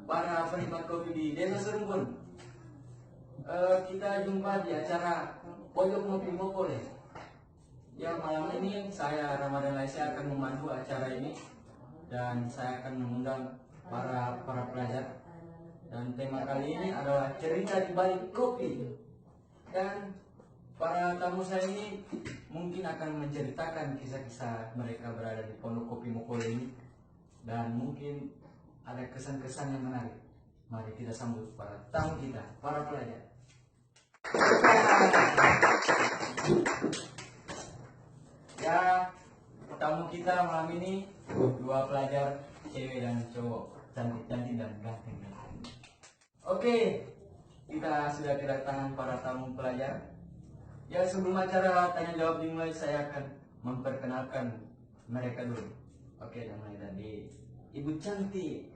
para penikmat kopi di Desa Serumpun. Kita jumpa di acara Pojok Ngopi Mopole. Yang malam ini saya Ramadan Laisa akan memandu acara ini dan saya akan mengundang para pelajar. Dan tema kali ini adalah cerita di balik kopi. Dan para tamu saya ini mungkin akan menceritakan kisah-kisah mereka berada di Pondok Kopi Mopole ini. Dan mungkin ada kesan-kesan yang menarik. Mari kita sambut para tamu kita, para pelajar. Ya, tamu kita malam ini dua pelajar, cewek dan cowok, cantik-cantik dan ganteng. Oke, kita sudah kedatangan para tamu pelajar. Ya, sebelum acara tanya jawab dimulai, saya akan memperkenalkan mereka dulu. Oke, mulai dari Ibu cantik.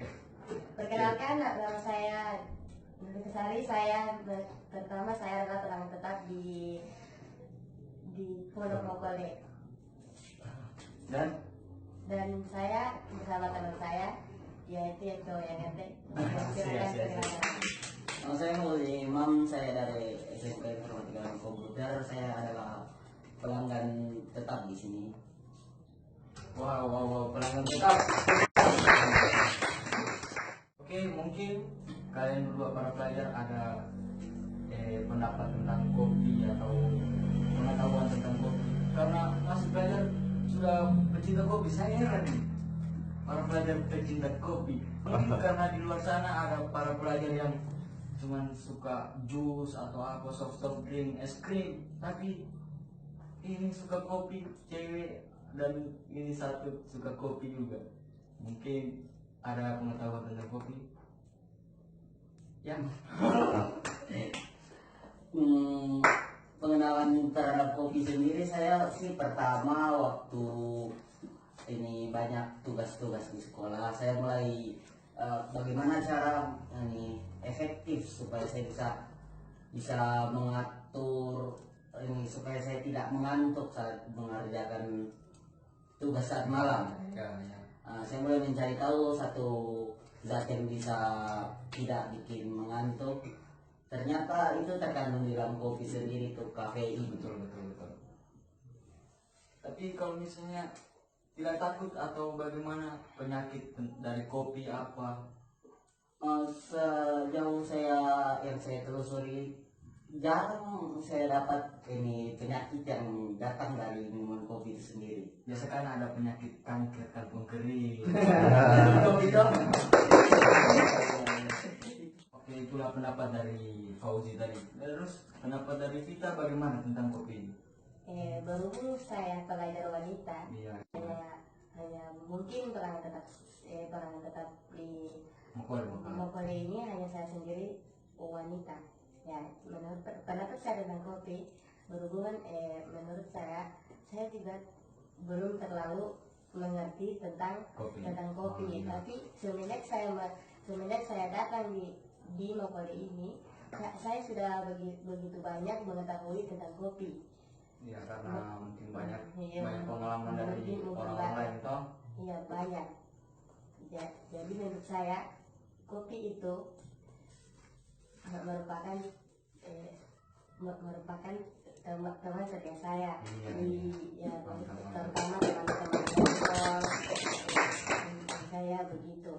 Perkenalkan, nama saya Nuri Kesari. Pertama saya adalah pelanggan tetap di Pondok Mopole. Dan saya bersama teman saya, yaitu yang cowok yang ganteng. Nama saya Muldi Imam, saya dari SMP Informatika dan Komputer. Saya adalah pelanggan tetap di sini. Wow, pelanggan tetap. Oke, mungkin kalian berdua para pelajar ada pendapat tentang kopi atau pengetahuan tentang kopi. Karena masih pelajar sudah pecinta kopi, saya heran nih. Para pelajar pecinta kopi. Mungkin karena di luar sana ada para pelajar yang cuman suka jus atau apa, soft drink, es krim, tapi ini suka kopi, cewek, dan ini satu suka kopi juga. Mungkin ada pengetahuan tentang kopi yang pengenalan terhadap kopi sendiri, saya sih pertama waktu ini banyak tugas-tugas di sekolah, saya mulai bagaimana cara ini efektif supaya saya bisa mengatur ini supaya saya tidak mengantuk saat mengerjakan tugas saat malam. Saya mulai mencari tahu satu zat yang bisa tidak bikin mengantuk. Ternyata itu terkandung di dalam kopi sendiri, tuh kafein. Betul. Tapi kalau misalnya tidak takut atau bagaimana penyakit dari kopi apa? Sejauh yang saya telusuri, jarang saya dapat ini penyakit yang datang dari minuman kopi itu sendiri. Biasa kan ada penyakit kanker, kantong kering. Oke, itulah pendapat dari Fauzi tadi. Terus pendapat dari Vita bagaimana tentang kopi ini? Berhubung saya pelajar wanita, Iya. hanya mungkin pelanggan tetap di Mopole ini hanya saya sendiri wanita. Ya, menurut pendapat saya tentang kopi, berhubungan menurut saya juga belum terlalu mengerti tentang kopi. Tapi semenjak saya datang di Mopole ini, saya sudah begitu banyak mengetahui tentang kopi. Ya, karena mungkin banyak pengalaman dari orang lain toh. Iya, banyak. Jadi menurut saya kopi itu merupakan teman setia saya. Terutama teman-teman saya begitu.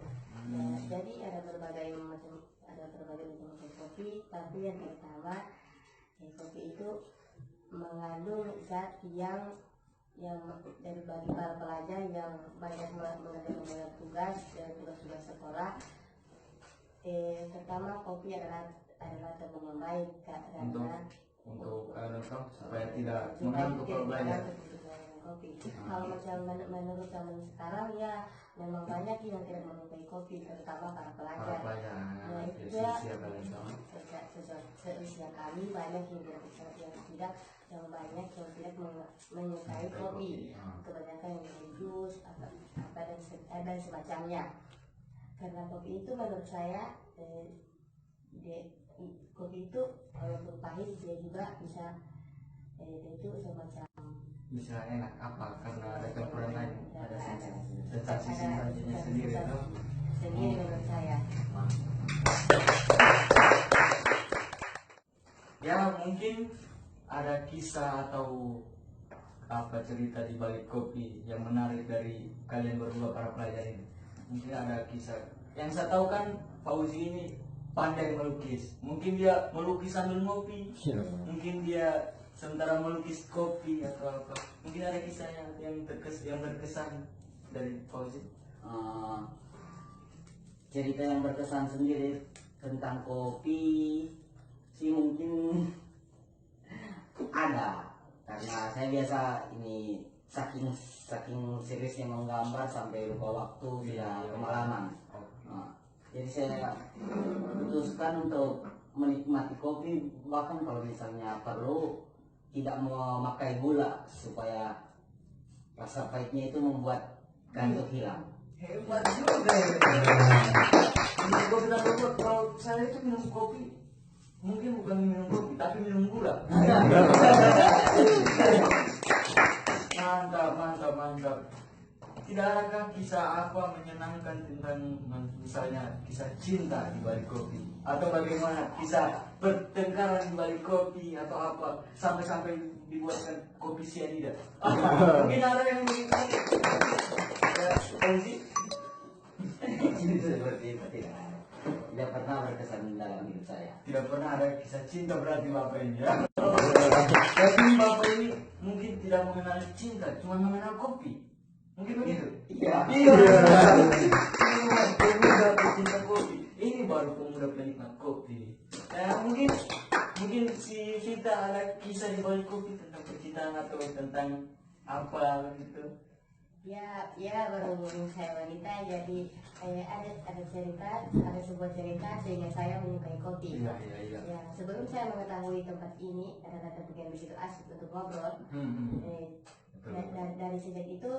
Jadi ada berbagai macam kopi, tapi yang pertama kopi itu mengandung zat yang dari bagi para pelajar yang banyak mengerjakan tugas sekolah. Pertama, kopi adalah tabungan baik karena untuk supaya tidak mengantuk kalau belajar. Kopi. Kalau macam menurut zaman sekarang ya memang banyak yang tidak menyukai kopi, terutama para pelajar. Nah, itu ya seusia kami banyak yang tidak menyukai kopi. Kebanyakan yang minum jus dan semacamnya. Karena kopi itu menurut saya kopi itu walaupun pahit dia juga bisa itu semacam bisa enak apa karena ada campuran lain, ada sensasi sendiri itu menurut saya. mungkin ada kisah atau apa cerita di balik kopi yang menarik dari kalian berdua para pelajar ini. Mungkin ada kisah. Yang saya tahu kan Fauzi ini pandai melukis. Mungkin dia melukis sambil ngopi. Mungkin dia sementara melukis kopi atau apa. Mungkin ada kisahnya yang berkesan dari Fauzi. Cerita yang berkesan sendiri tentang kopi sih mungkin ada, karena saya biasa ini saking seriusnya menggambar sampai lupa waktu, sudah kemalaman. Jadi saya putuskan untuk menikmati kopi, bahkan kalau misalnya perlu tidak memakai gula supaya rasa pahitnya itu membuat kantuk hilang. Hebat juga ya. Minum kopi tak lupa. Kalau saya itu minum kopi, mungkin bukan minum kopi, tapi minum gula. Mantap. Tidak adakah kisah apa menyenangkan tentang misalnya kisah cinta di balik kopi, atau bagaimana kisah pertengkaran di balik kopi atau apa sampai dibuatkan kopi sianida? Mungkin ada yang begitu. Seperti itu tidak pernah berkesan dalam hidup saya. Tidak pernah ada kisah cinta berarti Bapak ini ya. Tapi Bapak ini mungkin tidak mengenal cinta, cuma mengenal kopi. Mungkin begitu. Iya. Pemuda pecinta kopi. Ini baru pemuda penikmat kopi. Nah, mungkin si Vita ada kisah di balik kopi tentang percintaan atau tentang apa gitu. Ya berhubung saya wanita, jadi ada sebuah cerita sehingga saya menyukai kopi. Iya. Ya, sebelum saya mengetahui tempat ini ada tempat yang begitu asik untuk ngobrol, dari sejak itu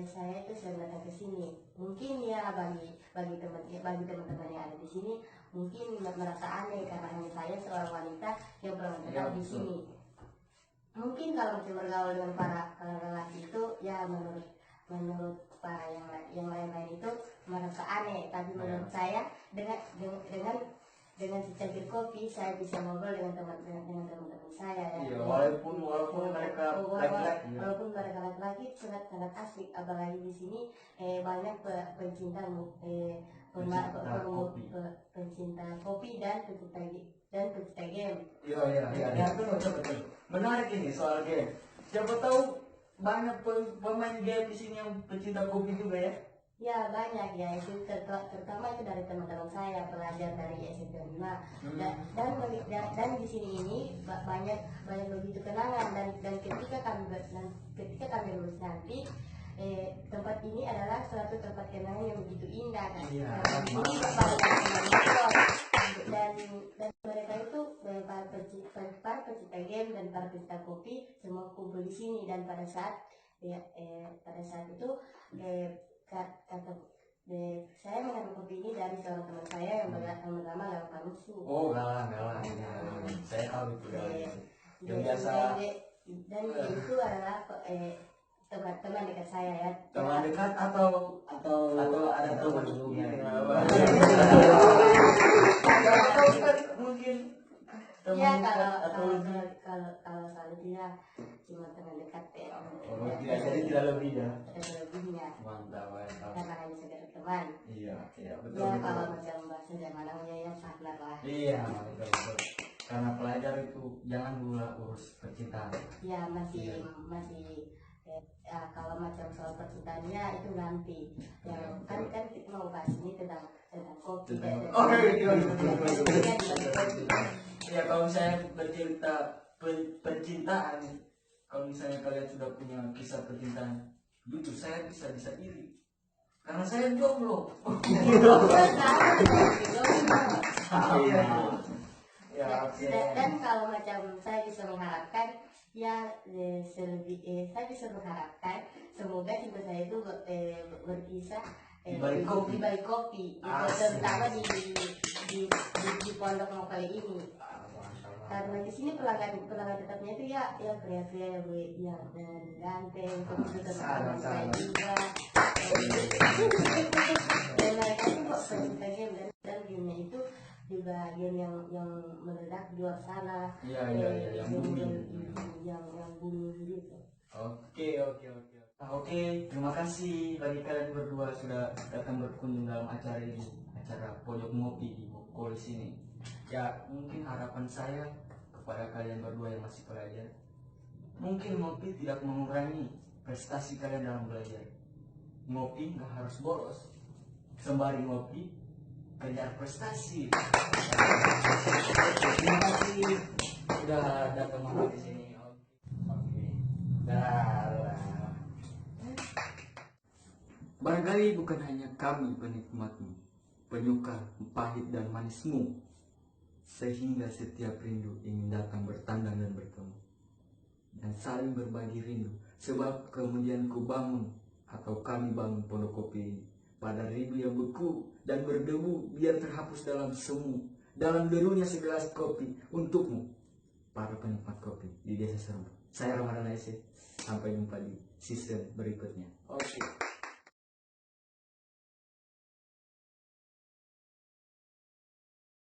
saya itu sering datang ke sini. Mungkin ya bagi teman-teman yang ada di sini mungkin merasa aneh karena hanya saya seorang wanita yang pernah datang di sini. Mungkin kalau masih bergaul dengan para lelaki itu ya menurut para yang lain-lain itu merasa aneh, tapi menurut saya dengan secangkir kopi saya bisa ngobrol dengan teman-teman saya ya. Iya, walaupun mereka laki-laki. Walaupun mereka laki-laki sangat asik, apalagi di sini banyak pencinta pencinta kopi dan pencinta game. Iya, betul. Menarik ini soal game. Siapa tahu banyak pemain game di sini yang pencinta kopi juga ya. Ya banyak ya, itu terutama itu dari teman-teman saya pelajar dari SMP 5 dan di sini ini banyak begitu kenangan dan ketika kami lulus nanti tempat ini adalah suatu tempat kenangan yang begitu indah kan. Iya. Dan mereka itu para pencinta game dan para pencinta kopi semua kumpul di sini, dan pada saat itu saya mengambil kopi ini dari seorang teman saya yang bernama Galang Panusu. Oh, Galang. Saya tahu itu Galang. Yang biasa. Dan dia itu adalah teman dekat saya ya. Teman dekat atau ada teman sebelumnya? Mungkin ya kalau selalu dia cuma teman dekat ya. Tidak lebih ya. Ada lebihnya. Mantap. Karena hanya sekedar teman. Iya, betul. Ya kalau macam bahasa zaman namanya ya partner lah. Iya, betul. Karena pelajar itu jangan dulu urus percintaan. Ya masih kalau macam soal percintaannya itu nanti. Ya kan kita mau bahas ini tentang kopi. Ya kalau saya bercerita percintaan, kalau misalnya kalian sudah punya kisah percintaan, jujur saya bisa iri. Karena saya jomblo. Dan kalau macam saya bisa mengharapkan ya saya bisa mengharapkan semoga cinta saya itu berkisah di balik kopi, terutama di pondok Mokale ini. Karena di sini pelanggan tetapnya itu ya pria-pria yang ganteng, kemudian teman saya juga. Dan mereka itu kok pencinta game dan gamenya itu juga agen yang meledak di luar sana. Iya, yang booming. Yang booming gitu. Oke. Terima kasih bagi kalian berdua sudah datang berkunjung dalam acara ini, acara Pojok Ngopi di Mokol sini. Ya, mungkin harapan saya kepada kalian berdua yang masih pelajar, mungkin ngopi tidak mengurangi prestasi kalian dalam belajar. Ngopi nggak harus bolos, sembari ngopi kejar prestasi. Terima kasih sudah datang mampir di sini. Oke. Dah. Barangkali bukan hanya kami penikmatmu, penyuka pahit dan manismu, sehingga setiap rindu ingin datang bertandang dan bertemu dan saling berbagi rindu. Sebab kemudian ku bangun atau kami bangun Pondok Kopi ini pada rindu yang beku dan berdebu, biar terhapus dalam semu, dalam derunya segelas kopi untukmu, para penikmat kopi di Desa Seremban. Saya Ramadan Aise, sampai jumpa di season berikutnya. Oke.